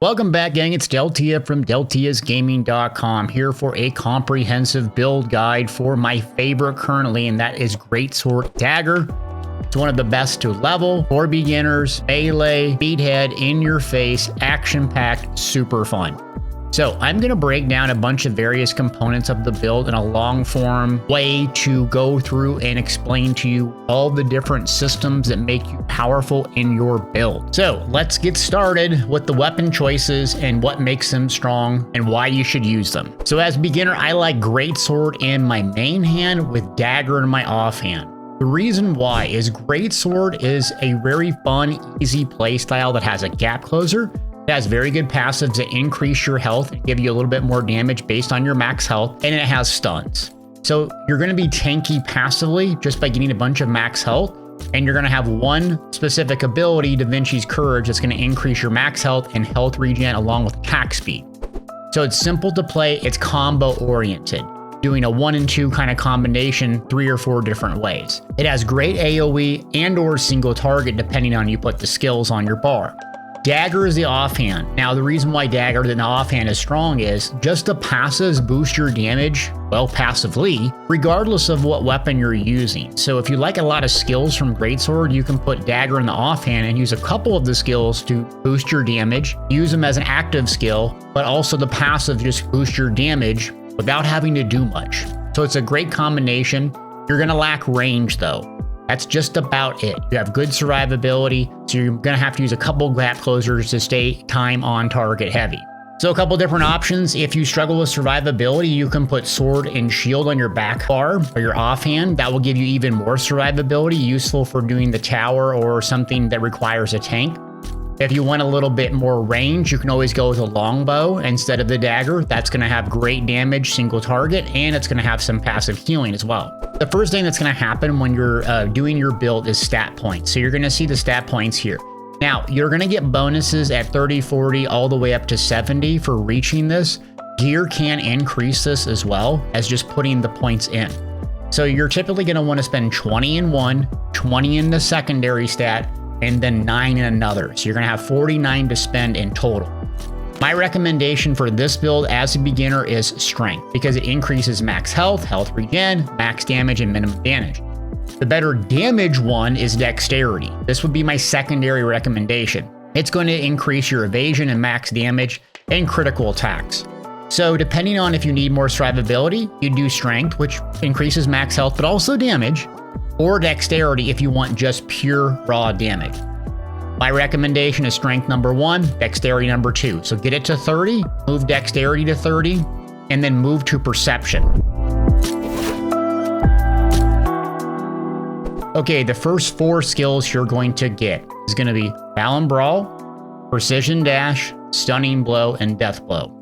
Welcome back, gang. It's Deltia from Deltiasgaming.com here for a comprehensive build guide for my favorite currently, and that is Greatsword Dagger. It's one of the best to level for beginners, melee, beathead, in your face, action-packed, super fun. So I'm going to break down a bunch of various components of the build in a long form way to go through and explain to you all the different systems that make you powerful in your build. So let's get started with the weapon choices and what makes them strong and why you should use them. So as a beginner, I like Greatsword in my main hand with Dagger in my offhand. The reason why is Greatsword is a very fun, easy playstyle that has a gap closer. It has very good passives that increase your health and give you a little bit more damage based on your max health, and it has stuns. So you're going to be tanky passively just by getting a bunch of max health, and you're going to have one specific ability, Da Vinci's Courage, that's going to increase your max health and health regen along with attack speed. So it's simple to play, it's combo oriented, doing a 1 and 2 kind of combination 3 or 4 different ways. It has great AoE and or single target depending on you put the skills on your bar. Dagger is the offhand. Now, the reason why Dagger in the offhand is strong is just the passives boost your damage, well, passively, regardless of what weapon you're using. So if you like a lot of skills from Greatsword, you can put Dagger in the offhand and use a couple of the skills to boost your damage, use them as an active skill, but also the passive just boost your damage without having to do much. So it's a great combination. You're gonna lack range though. That's just about it. You have good survivability, so you're gonna have to use a couple gap closers to stay time on target heavy. So a couple different options. If you struggle with survivability, you can put sword and shield on your back bar or your offhand. That will give you even more survivability, useful for doing the tower or something that requires a tank. If you want a little bit more range, you can always go with a longbow instead of the dagger. That's going to have great damage, single target, and it's going to have some passive healing as well. The first thing that's going to happen when you're doing your build is stat points. So you're going to see the stat points here. Now, you're going to get bonuses at 30, 40, all the way up to 70 for reaching this. Gear can increase this as well as just putting the points in. So you're typically going to want to spend 20 in one, 20 in the secondary stat, and then 9 in another. So you're gonna have 49 to spend in total. My recommendation for this build as a beginner is strength because it increases max health, health regen, max damage, and minimum damage. The better damage one is dexterity. This would be my secondary recommendation. It's going to increase your evasion and max damage and critical attacks. So depending on if you need more survivability, you do strength, which increases max health, but also damage, or dexterity if you want just pure raw damage. My recommendation is strength number 1, dexterity number 2. So get it to 30, move dexterity to 30, and then move to perception. Okay, the first 4 skills you're going to get is going to be Balance Brawl, Precision Dash, Stunning Blow, and Death Blow.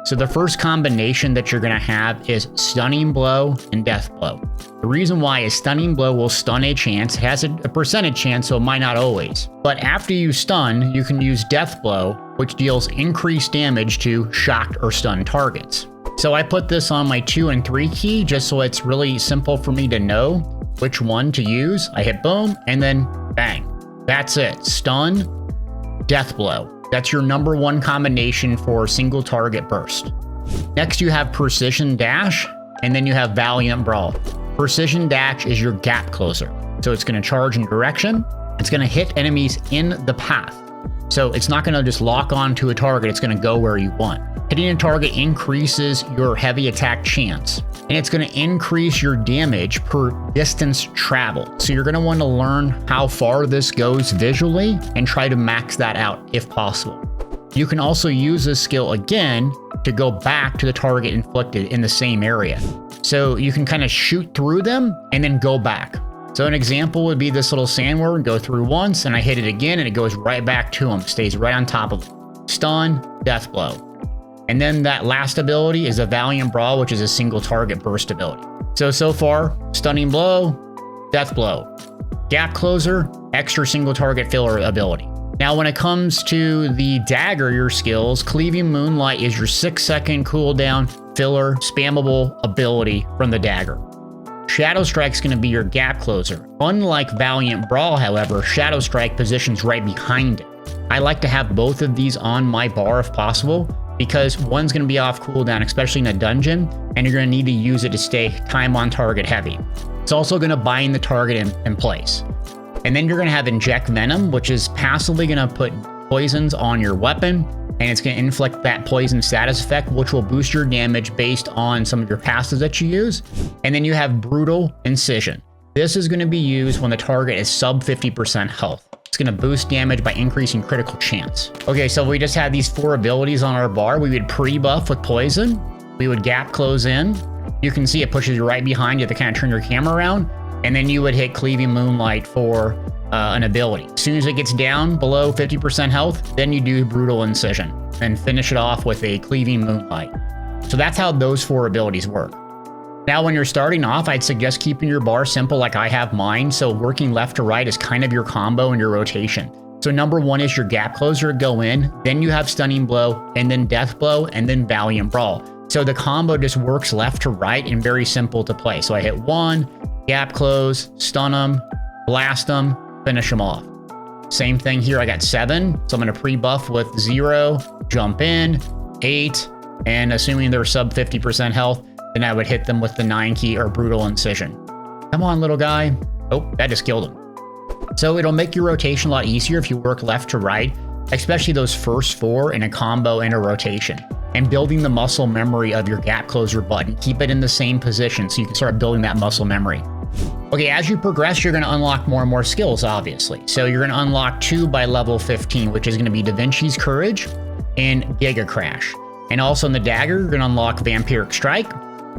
So the first combination that you're going to have is Stunning Blow and Death Blow. The reason why is Stunning Blow will stun a chance. It has a percentage chance, so it might not always. But after you stun, you can use Death Blow, which deals increased damage to shocked or stunned targets. So I put this on my 2 and 3 key just so it's really simple for me to know which one to use. I hit boom and then bang. That's it. Stun, Death Blow. That's your number 1 combination for single target burst. Next, you have Precision Dash, and then you have Valiant Brawl. Precision Dash is your gap closer. So it's going to charge in direction. It's going to hit enemies in the path. So it's not going to just lock on to a target. It's going to go where you want. Hitting a target increases your heavy attack chance, and it's going to increase your damage per distance traveled. So you're going to want to learn how far this goes visually and try to max that out if possible. You can also use this skill again to go back to the target inflicted in the same area. So you can kind of shoot through them and then go back. So an example would be this little sandworm, go through once and I hit it again and it goes right back to him, stays right on top of him. Stun, Death Blow. And then that last ability is a Valiant Brawl, which is a single target burst ability. So far, Stunning Blow, Death Blow, Gap Closer, extra single target filler ability. Now, when it comes to the dagger, your skills, Cleaving Moonlight is your 6-second cooldown filler spammable ability from the dagger. Shadow Strike's going to be your gap closer. Unlike Valiant Brawl, however, Shadow Strike positions right behind it. I like to have both of these on my bar if possible, because one's going to be off cooldown, especially in a dungeon, and you're going to need to use it to stay time on target heavy. It's also going to bind the target in place. And then you're going to have Inject Venom, which is passively going to put poisons on your weapon, and it's going to inflict that poison status effect, which will boost your damage based on some of your passives that you use. And then you have Brutal Incision. This is going to be used when the target is sub 50% health. It's going to boost damage by increasing critical chance. Okay, so we just had these 4 abilities on our bar. We would pre-buff with poison. We would gap close in. You can see it pushes you right behind. You have to kind of turn your camera around. And then you would hit Cleaving Moonlight for an ability. As soon as it gets down below 50% health, then you do Brutal Incision and finish it off with a Cleaving Moonlight. So that's how those 4 abilities work. Now, when you're starting off, I'd suggest keeping your bar simple like I have mine. So working left to right is kind of your combo and your rotation. So number 1 is your gap closer, go in, then you have Stunning Blow, and then Death Blow, and then Valiant Brawl. So the combo just works left to right and very simple to play. So I hit 1, gap close, stun them, blast them, finish them off. Same thing here, I got 7, so I'm going to pre-buff with 0, jump in, 8, and assuming they're sub 50% health, then I would hit them with the 9 key or Brutal Incision. Come on, little guy. Oh, that just killed him. So it'll make your rotation a lot easier if you work left to right, especially those first 4 in a combo and a rotation. And building the muscle memory of your gap closer button. Keep it in the same position so you can start building that muscle memory. Okay, as you progress, you're going to unlock more and more skills, obviously. So you're going to unlock 2 by level 15, which is going to be Da Vinci's Courage and Giga Crash. And also in the dagger, you're going to unlock Vampiric Strike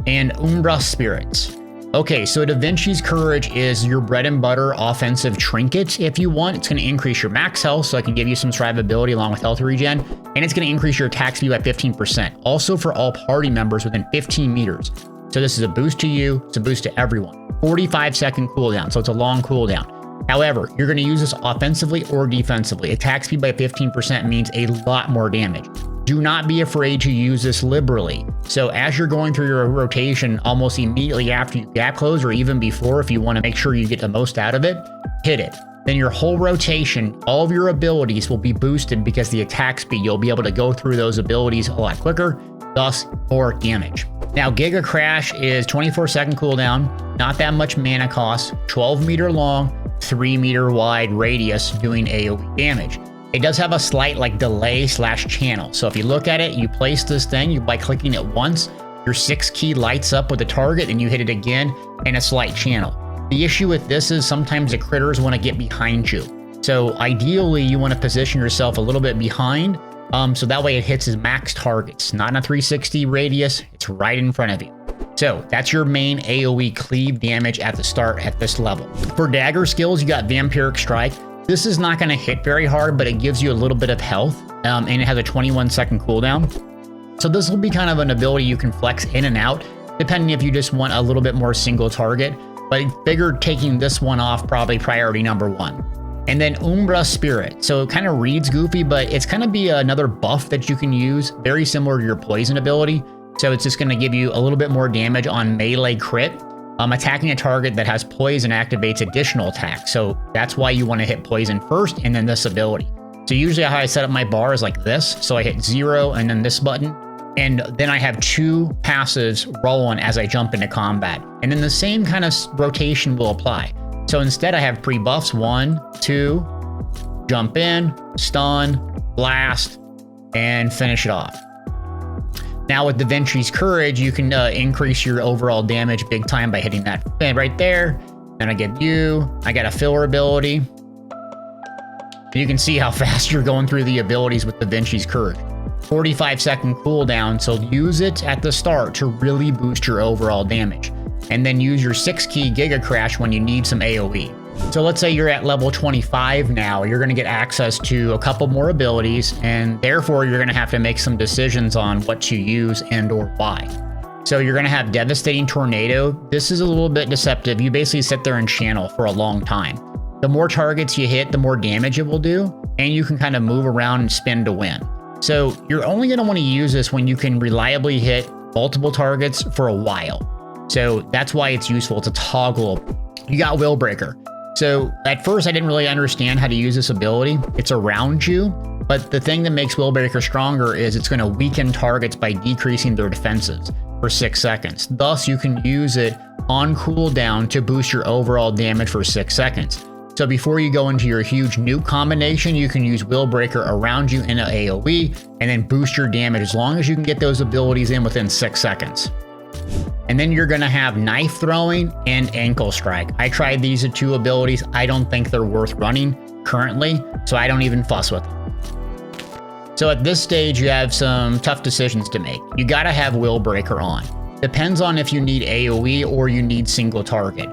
and Umbra Spirits. Okay, so Da Vinci's Courage is your bread and butter offensive trinket. If you want, it's going to increase your max health, so it can give you some survivability along with health regen, and it's going to increase your attack speed by 15%. Also for all party members within 15 meters. So this is a boost to you, it's a boost to everyone. 45-second cooldown, so it's a long cooldown. However, you're going to use this offensively or defensively. Attack speed by 15% means a lot more damage. Do not be afraid to use this liberally. So as you're going through your rotation, almost immediately after you gap close, or even before, if you want to make sure you get the most out of it, hit it. Then your whole rotation, all of your abilities will be boosted because the attack speed, you'll be able to go through those abilities a lot quicker, thus more damage. Now, Giga Crash is 24-second cooldown, not that much mana cost, 12-meter long, 3-meter wide radius doing AoE damage. It does have a slight delay / channel. So if you look at it, you place this thing, by clicking it once, your 6 key lights up with the target, and you hit it again, and a slight channel. The issue with this is sometimes the critters want to get behind you. So ideally, you want to position yourself a little bit behind, so that way it hits his max targets. Not in a 360 radius, it's right in front of you. So that's your main AoE cleave damage at the start at this level. For dagger skills, you got Vampiric Strike. This is not going to hit very hard, but it gives you a little bit of health, and it has a 21-second cooldown. So this will be kind of an ability you can flex in and out, depending if you just want a little bit more single target. But I figured taking this one off probably priority number 1. And then Umbra Spirit. So it kind of reads goofy, but it's kind of be another buff that you can use, very similar to your poison ability. So it's just going to give you a little bit more damage on melee crit. Attacking a target that has poison activates additional attacks. So that's why you want to hit poison first and then this ability. So usually how I set up my bar is like this. So I hit 0 and then this button. And then I have 2 passives rolling as I jump into combat. And then the same kind of rotation will apply. So instead I have pre-buffs 1, 2, jump in, stun, blast, and finish it off. Now with Da Vinci's Courage, you can increase your overall damage big time by hitting that right there. Then I get I got a filler ability. You can see how fast you're going through the abilities with Da Vinci's Courage. 45-second cooldown, so use it at the start to really boost your overall damage. And then use your 6-key Giga Crash when you need some AoE. So let's say you're at level 25 now, you're going to get access to a couple more abilities, and therefore you're going to have to make some decisions on what to use and or why. So you're going to have Devastating Tornado. This is a little bit deceptive. You basically sit there and channel for a long time. The more targets you hit, the more damage it will do, and you can kind of move around and spin to win. So you're only going to want to use this when you can reliably hit multiple targets for a while. So that's why it's useful to toggle. You got Willbreaker. So at first I didn't really understand how to use this ability. It's around you, but the thing that makes Willbreaker stronger is it's going to weaken targets by decreasing their defenses for 6 seconds. Thus, you can use it on cooldown to boost your overall damage for 6 seconds. So before you go into your huge nuke combination, you can use Willbreaker around you in an AoE and then boost your damage as long as you can get those abilities in within 6 seconds. And then you're going to have knife throwing and ankle strike. I tried these 2 abilities. I don't think they're worth running currently, so I don't even fuss with them. So at this stage, you have some tough decisions to make. You got to have Willbreaker on. Depends on if you need AoE or you need single target.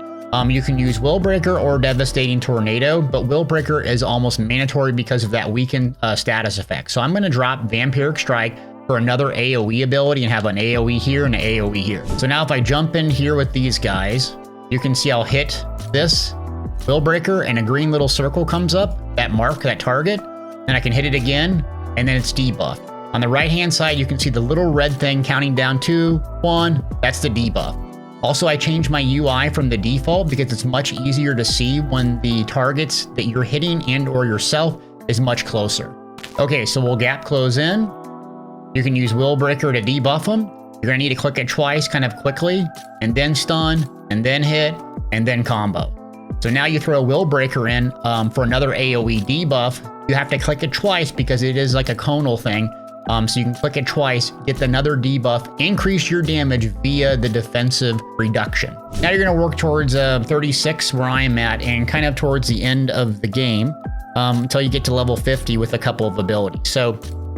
You can use Willbreaker or Devastating Tornado, but Willbreaker is almost mandatory because of that weakened status effect. So I'm going to drop Vampiric Strike for another AoE ability and have an AoE here and an AoE here. So now if I jump in here with these guys, you can see I'll hit this Willbreaker and a green little circle comes up, that mark, that target, and I can hit it again, and then it's debuffed. On the right-hand side, you can see the little red thing counting down 2, 1, that's the debuff. Also, I changed my UI from the default because it's much easier to see when the targets that you're hitting and or yourself is much closer. Okay, so we'll gap close in. You can use Willbreaker to debuff them. You're gonna need to click it twice kind of quickly, and then stun, and then hit, and then combo. So now you throw Willbreaker in for another AoE debuff. You have to click it twice because it is like a conal thing. So you can click it twice, get another debuff, increase your damage via the defensive reduction. Now you're going to work towards 36 where I am at and kind of towards the end of the game until you get to level 50 with a couple of abilities. So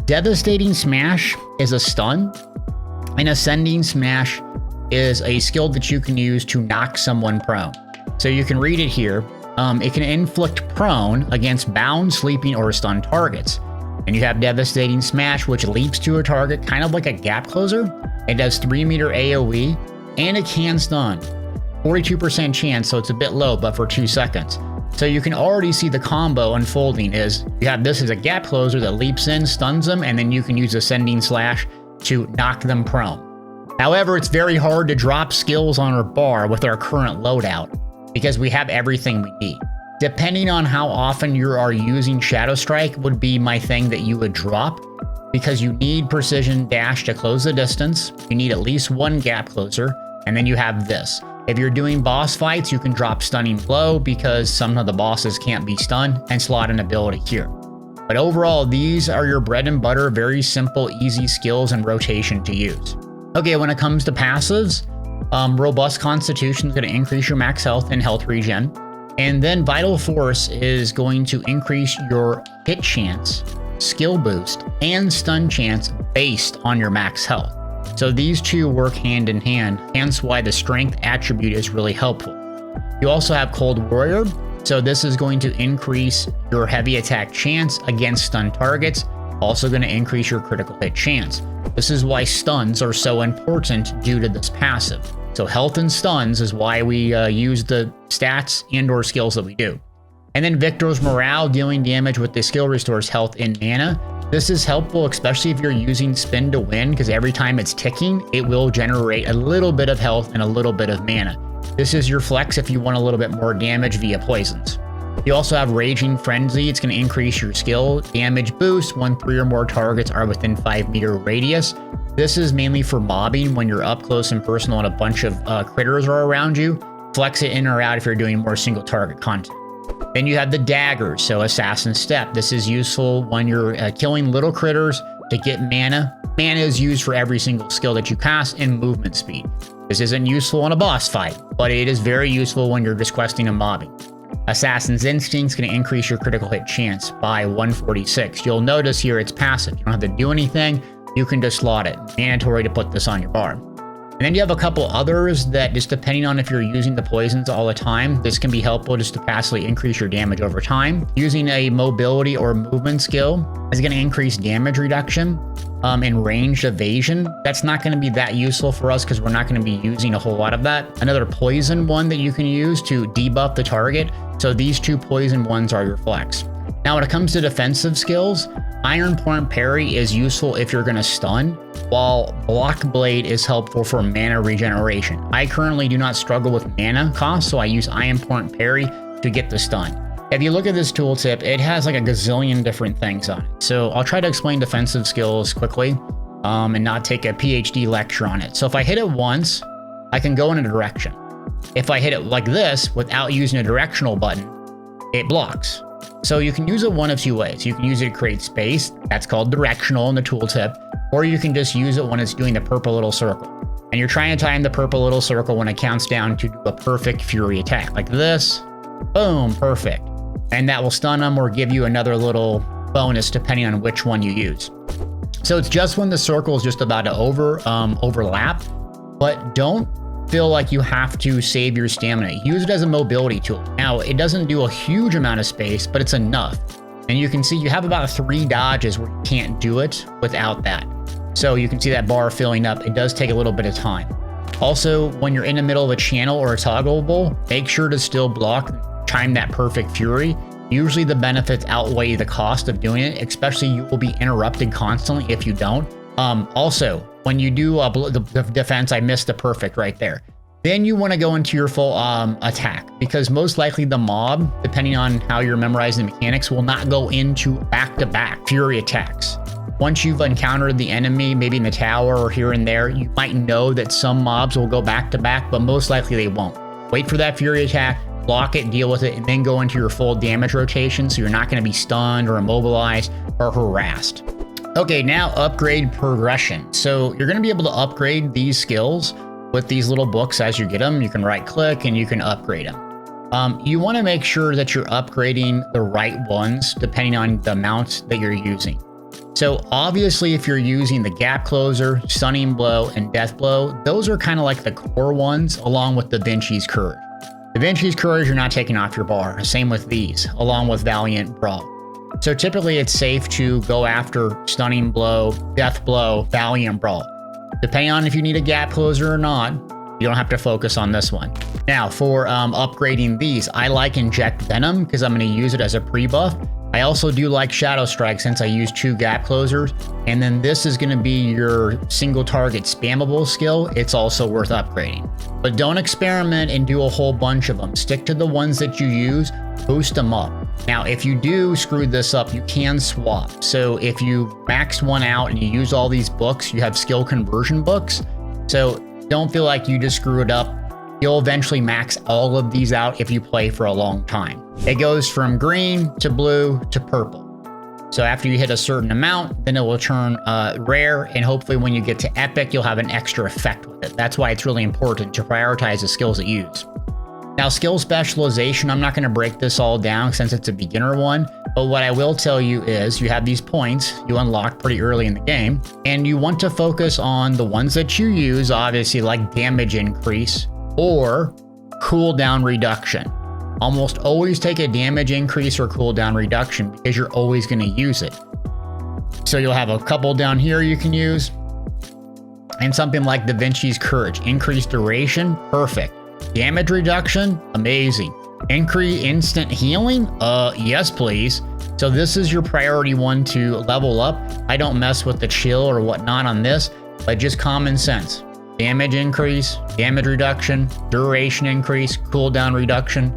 Devastating Smash is a stun, and Ascending Smash is a skill that you can use to knock someone prone. So you can read it here. It can inflict prone against bound, sleeping, or stunned targets. And you have Devastating Smash, which leaps to a target, kind of like a gap closer. It does 3-meter AoE, and it can stun. 42% chance, so it's a bit low, but for 2 seconds. So you can already see the combo unfolding is you have this as a gap closer that leaps in, stuns them, and then you can use Ascending Slash to knock them prone. However, it's very hard to drop skills on our bar with our current loadout because we have everything we need. Depending on how often you are using Shadow Strike would be my thing that you would drop because you need Precision Dash to close the distance. You need at least 1 gap closer, and then you have this. If you're doing boss fights, you can drop Stunning Blow because some of the bosses can't be stunned and slot an ability here. But overall, these are your bread and butter, very simple, easy skills and rotation to use. Okay, when it comes to passives, Robust Constitution is going to increase your max health and health regen. And then Vital Force is going to increase your hit chance, skill boost, and stun chance based on your max health. So these 2 work hand in hand, hence why the strength attribute is really helpful. You also have Cold Warrior, so this is going to increase your heavy attack chance against stun targets, also going to increase your critical hit chance. This is why stuns are so important due to this passive. So health and stuns is why we use the stats and or skills that we do. And then Victor's Morale, dealing damage with the skill restores health and mana. This is helpful, especially if you're using Spin to Win, because every time it's ticking, it will generate a little bit of health and a little bit of mana. This is your flex if you want a little bit more damage via poisons. You also have Raging Frenzy. It's going to increase your skill damage boost when 3 or more targets are within 5-meter radius. This is mainly for mobbing when you're up close and personal and a bunch of critters are around you. Flex it in or out if you're doing more single target content. Then you have the daggers, so Assassin Step. This is useful when you're killing little critters to get mana. Mana is used for every single skill that you cast and movement speed. This isn't useful in a boss fight, but it is very useful when you're just questing and mobbing. Assassin's Instinct is going to increase your critical hit chance by 146. You'll notice here it's passive. You don't have to do anything. You can just slot it. Mandatory to put this on your bar. And then you have a couple others that, just depending on if you're using the poisons all the time, this can be helpful just to passively increase your damage over time. Using a mobility or movement skill is going to increase damage reduction and ranged evasion. That's not going to be that useful for us because we're not going to be using a whole lot of that. Another poison one that you can use to debuff the target. So these 2 poison ones are your flex. Now when it comes to defensive skills, Iron Point Parry is useful if you're going to stun, while Block Blade is helpful for mana regeneration. I currently do not struggle with mana cost, so I use Iron Point Parry to get the stun. If you look at this tooltip, it has like a gazillion different things on it. So I'll try to explain defensive skills quickly and not take a PhD lecture on it. So if I hit it once, I can go in a direction. If I hit it like this without using a directional button, it blocks. So you can use it one of two ways. You can use it to create space. That's called directional in the tooltip. Or you can just use it when it's doing the purple little circle. And you're trying to time the purple little circle when it counts down to do a perfect fury attack. Like this, boom, perfect. And that will stun them or give you another little bonus depending on which one you use. So it's just when the circle is just about to overlap, but don't feel like you have to save your stamina. Use it as a mobility tool. Now, it doesn't do a huge amount of space, but it's enough. And you can see you have about 3 dodges where you can't do it without that. So you can see that bar filling up. It does take a little bit of time. Also, when you're in the middle of a channel or a toggleable, make sure to still block, time that perfect fury. Usually the benefits outweigh the cost of doing it, especially you will be interrupted constantly if you don't. Also, when you do the defense, I missed the perfect right there. Then you want to go into your full attack, because most likely the mob, depending on how you're memorizing the mechanics, will not go into back-to-back fury attacks. Once you've encountered the enemy, maybe in the tower or here and there, you might know that some mobs will go back-to-back, but most likely they won't. Wait for that fury attack, block it, deal with it, and then go into your full damage rotation so you're not going to be stunned or immobilized or harassed. Okay, now upgrade progression. So you're going to be able to upgrade these skills with these little books as you get them. You can right click and you can upgrade them. You want to make sure that you're upgrading the right ones depending on the amount that you're using. So obviously if you're using the gap closer, stunning blow, and death blow, those are kind of like the core ones along with Da Vinci's Courage. Da Vinci's Courage you're not taking off your bar. Same with these, along with Valiant Brawl. So typically it's safe to go after stunning blow, death blow, Valiant Brawl. Depending on if you need a gap closer or not, you don't have to focus on this one. Now for upgrading these, I like Inject Venom because I'm going to use it as a pre-buff. I also do like Shadow Strike since I use 2 gap closers. And then this is going to be your single target spammable skill. It's also worth upgrading. But don't experiment and do a whole bunch of them. Stick to the ones that you use, boost them up. Now, if you do screw this up, you can swap. So if you maxed one out and you use all these books, you have skill conversion books. So don't feel like you just screw it up. You'll eventually max all of these out if you play for a long time. It goes from green to blue to purple. So after you hit a certain amount, then it will turn rare, and hopefully when you get to epic, you'll have an extra effect with it. That's why it's really important to prioritize the skills that you use. Now, skill specialization, I'm not going to break this all down since it's a beginner one, but what I will tell you is you have these points you unlock pretty early in the game, and you want to focus on the ones that you use, obviously like damage increase or cooldown reduction. Almost always take a damage increase or cooldown reduction because you're always going to use it. So you'll have a couple down here you can use, and something like Da Vinci's Courage. Increased duration, perfect. Damage reduction, amazing. Increase instant healing, yes please. So this is your priority one to level up. I don't mess with the chill or whatnot on this, but just common sense. Damage increase, damage reduction, duration increase, cooldown reduction,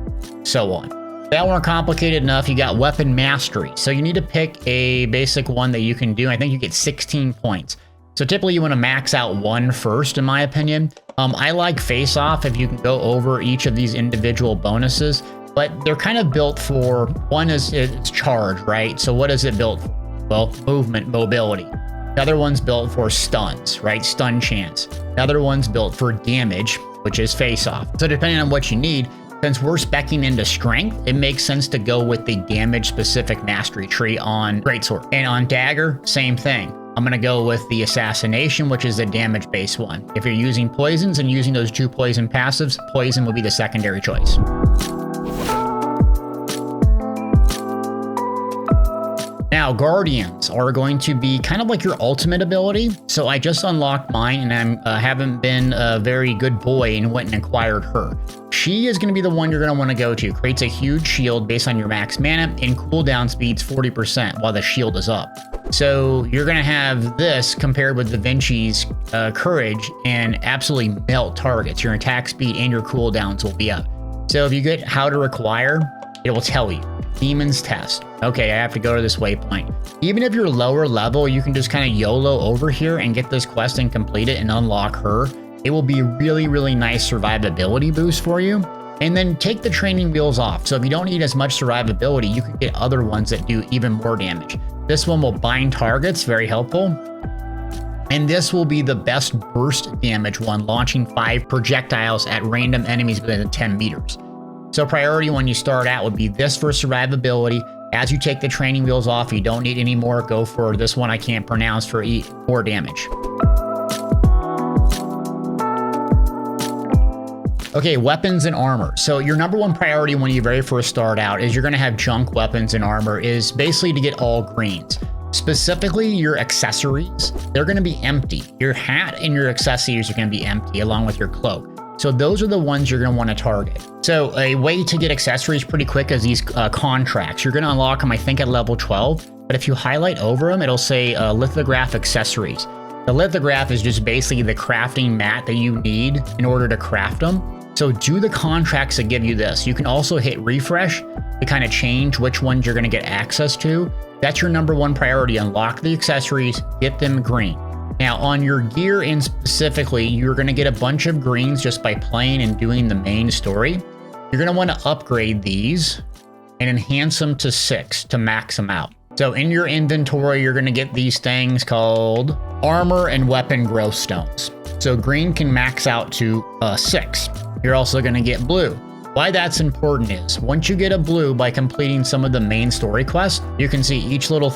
so on. If that weren't complicated enough, you got weapon mastery. So you need to pick a basic one that you can do. I think you get 16 points. So typically you want to max out one first, in my opinion. I like face off if you can go over each of these individual bonuses, but they're kind of built for, one is it's charge, right? So what is it built for? Well, movement, mobility. The other one's built for stuns, right? Stun chance. The other one's built for damage, which is face off. So depending on what you need, since we're speccing into strength, it makes sense to go with the damage specific mastery tree on Greatsword. And on Dagger, same thing. I'm going to go with the assassination, which is the damage based one. If you're using poisons and using those 2 poison passives, poison will be the secondary choice. Now, Guardians are going to be kind of like your ultimate ability. So I just unlocked mine, and I haven't been a very good boy and went and acquired her. She is going to be the one you're going to want to go to. Creates a huge shield based on your max mana, and cooldown speeds 40% while the shield is up. So you're going to have this compared with Da Vinci's Courage and absolutely melt targets. Your attack speed and your cooldowns will be up. So if you get how to acquire, it will tell you. Demon's Test. Okay, I have to go to this waypoint. Even if you're lower level, you can just kind of YOLO over here and get this quest and complete it and unlock her. It will be really, really nice survivability boost for you. And then take the training wheels off. So if you don't need as much survivability, you can get other ones that do even more damage. This one will bind targets, very helpful. And this will be the best burst damage one, launching 5 projectiles at random enemies within 10 meters. So priority when you start out would be this for survivability. As you take the training wheels off, you don't need any more, go for this one I can't pronounce for more damage. Okay, weapons and armor. So your number one priority when you very first start out is you're gonna have junk weapons and armor is basically to get all greens. Specifically your accessories, they're gonna be empty. Your hat and your accessories are gonna be empty along with your cloak. So those are the ones you're gonna wanna target. So a way to get accessories pretty quick is these contracts. You're gonna unlock them, I think, at level 12, but if you highlight over them, it'll say lithograph accessories. The lithograph is just basically the crafting mat that you need in order to craft them. So do the contracts that give you this. You can also hit refresh to kind of change which ones you're gonna get access to. That's your number one priority. Unlock the accessories, get them green. Now on your gear in specifically, you're gonna get a bunch of greens just by playing and doing the main story. You're gonna wanna upgrade these and enhance them to 6 to max them out. So in your inventory, you're gonna get these things called armor and weapon growth stones. So green can max out to 6. You're also gonna get blue. Why that's important is once you get a blue by completing some of the main story quests, you can see each little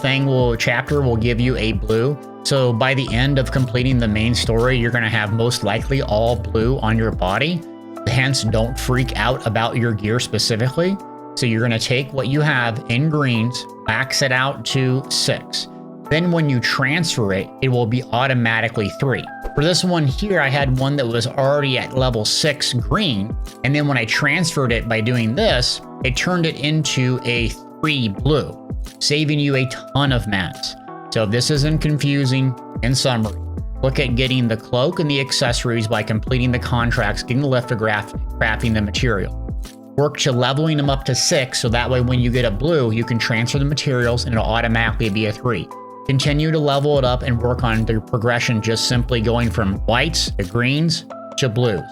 chapter will give you a blue. So by the end of completing the main story, you're gonna have most likely all blue on your body. Hence, don't freak out about your gear specifically. So you're gonna take what you have in greens, max it out to 6. Then when you transfer it, it will be automatically 3. For this one here, I had one that was already at level 6 green. And then when I transferred it by doing this, it turned it into a 3 blue, saving you a ton of mats. So if this isn't confusing, in summary, look at getting the cloak and the accessories by completing the contracts, getting the lithograph, crafting the material. Work to leveling them up to 6, so that way when you get a blue, you can transfer the materials and it'll automatically be a 3. Continue to level it up and work on the progression, just simply going from whites to greens to blues.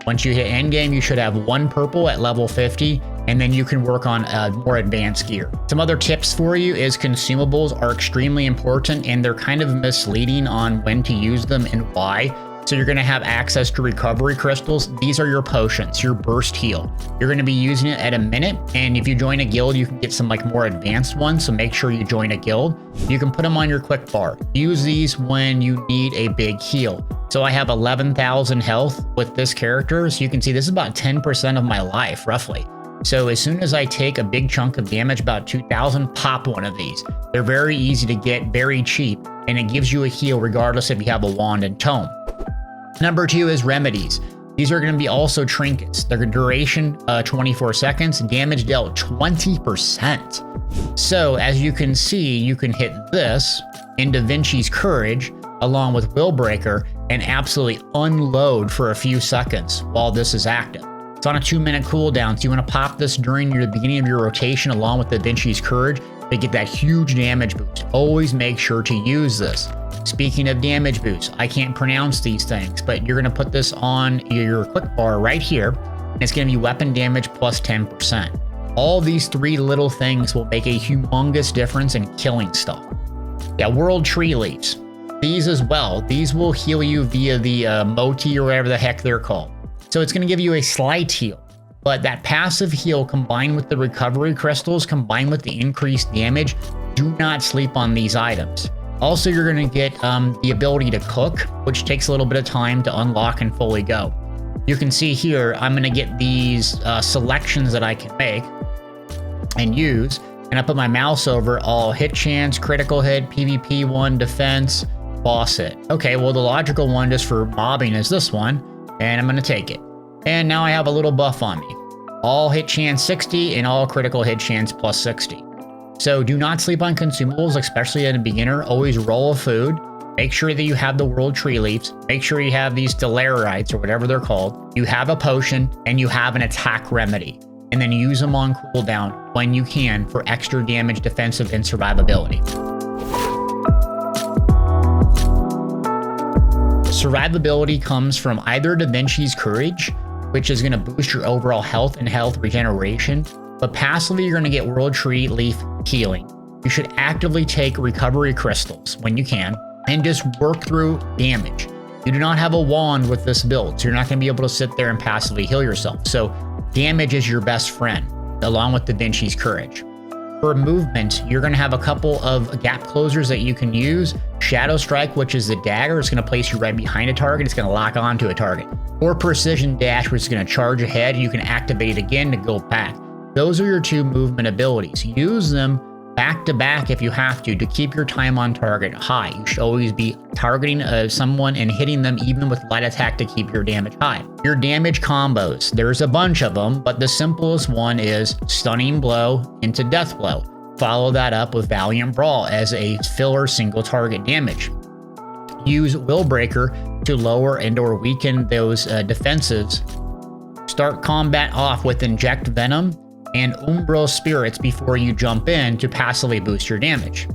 Once you hit endgame, you should have 1 purple at level 50, and then you can work on more advanced gear. Some other tips for you is consumables are extremely important, and they're kind of misleading on when to use them and why. So you're gonna have access to recovery crystals. These are your potions, your burst heal. You're gonna be using it at a minute, and if you join a guild, you can get some more advanced ones, so make sure you join a guild. You can put them on your quick bar. Use these when you need a big heal. So I have 11,000 health with this character, so you can see this is about 10% of my life, roughly. So as soon as I take a big chunk of damage, about 2,000, pop one of these. They're very easy to get, very cheap, and it gives you a heal regardless if you have a wand and tome. Number 2 is remedies. These are going to be also trinkets. Their duration, 24 seconds, damage dealt 20%. So as you can see, you can hit this in Da Vinci's Courage along with Willbreaker and absolutely unload for a few seconds while this is active. It's on a 2-minute cooldown, so you want to pop this during the beginning of your rotation along with Da Vinci's Courage to get that huge damage boost. Always make sure to use this. Speaking of damage boosts, I can't pronounce these things, but you're gonna put this on your quick bar right here, and it's gonna be weapon damage plus 10%. All these 3 little things will make a humongous difference in killing stuff. Yeah, World Tree Leaves. These as well, these will heal you via the Moti or whatever the heck they're called. So it's gonna give you a slight heal, but that passive heal combined with the recovery crystals, combined with the increased damage, do not sleep on these items. Also, you're gonna get the ability to cook, which takes a little bit of time to unlock and fully go. You can see here, I'm gonna get these selections that I can make and use, and I put my mouse over all hit chance, critical hit, PvP 1, defense, boss hit. Okay, well the logical one just for mobbing is this one, and I'm gonna take it. And now I have a little buff on me. All hit chance 60 and all critical hit chance plus 60. So do not sleep on consumables, especially at a beginner. Always roll a food. make sure that you have the world tree leaves, make sure you have these Delarites or whatever they're called, you have a potion, and you have an attack remedy. And then use them on cooldown when you can for extra damage, defensive, and survivability. Survivability comes from either Da Vinci's Courage, which is going to boost your overall health and health regeneration, but passively you're going to get World Tree Leaf Healing. You should actively take recovery crystals when you can, and just work through damage. You do not have a wand with this build, so you're not going to be able to sit there and passively heal yourself. So damage is your best friend, along with Da Vinci's Courage. For movement, you're going to have a couple of gap closers that you can use. Shadow Strike, which is the dagger, is going to place you right behind a target. It's going to lock onto a target. Or Precision Dash, which is going to charge ahead, and you can activate it again to go back. Those are your two movement abilities. Use them back to back if you have to keep your time on target high. You should always be targeting someone and hitting them even with light attack to keep your damage high. Your damage combos, there's a bunch of them, but the simplest one is Stunning Blow into Death Blow. Follow that up with Valiant Brawl as a filler single target damage. Use Will Breaker to lower and or weaken those defensives. Start combat off with Inject Venom and Umbral Spirits before you jump in to passively boost your damage.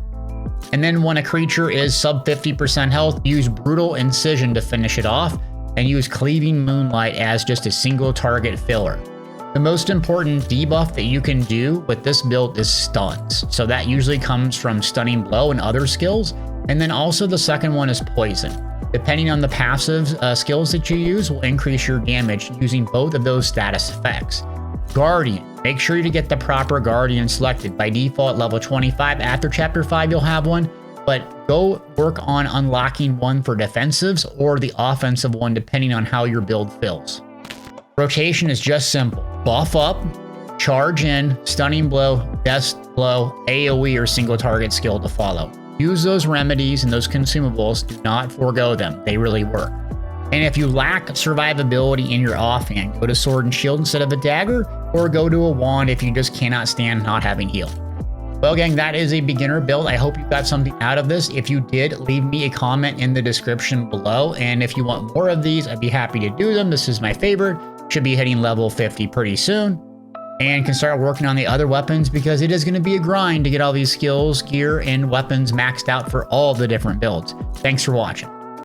And then when a creature is sub 50% health, use Brutal Incision to finish it off, and use Cleaving Moonlight as just a single target filler. The most important debuff that you can do with this build is stuns. So that usually comes from Stunning Blow and other skills. And then also the second one is Poison. Depending on the passive skills that you use will increase your damage using both of those status effects. Guardian, make sure to get the proper Guardian selected. By default, level 25. After Chapter 5, you'll have one, but go work on unlocking one for defensives or the offensive one, depending on how your build fills. Rotation is just simple. Buff up, charge in, Stunning Blow, Death Blow, AoE, or single target skill to follow. Use those remedies and those consumables. Do not forego them. They really work. And if you lack survivability in your offhand, go to Sword and Shield instead of a dagger, or go to a wand if you just cannot stand not having healing. Well, gang, that is a beginner build. I hope you got something out of this. If you did, leave me a comment in the description below. And if you want more of these, I'd be happy to do them. This is my favorite. Should be hitting level 50 pretty soon. And can start working on the other weapons because it is going to be a grind to get all these skills, gear, and weapons maxed out for all the different builds. Thanks for watching.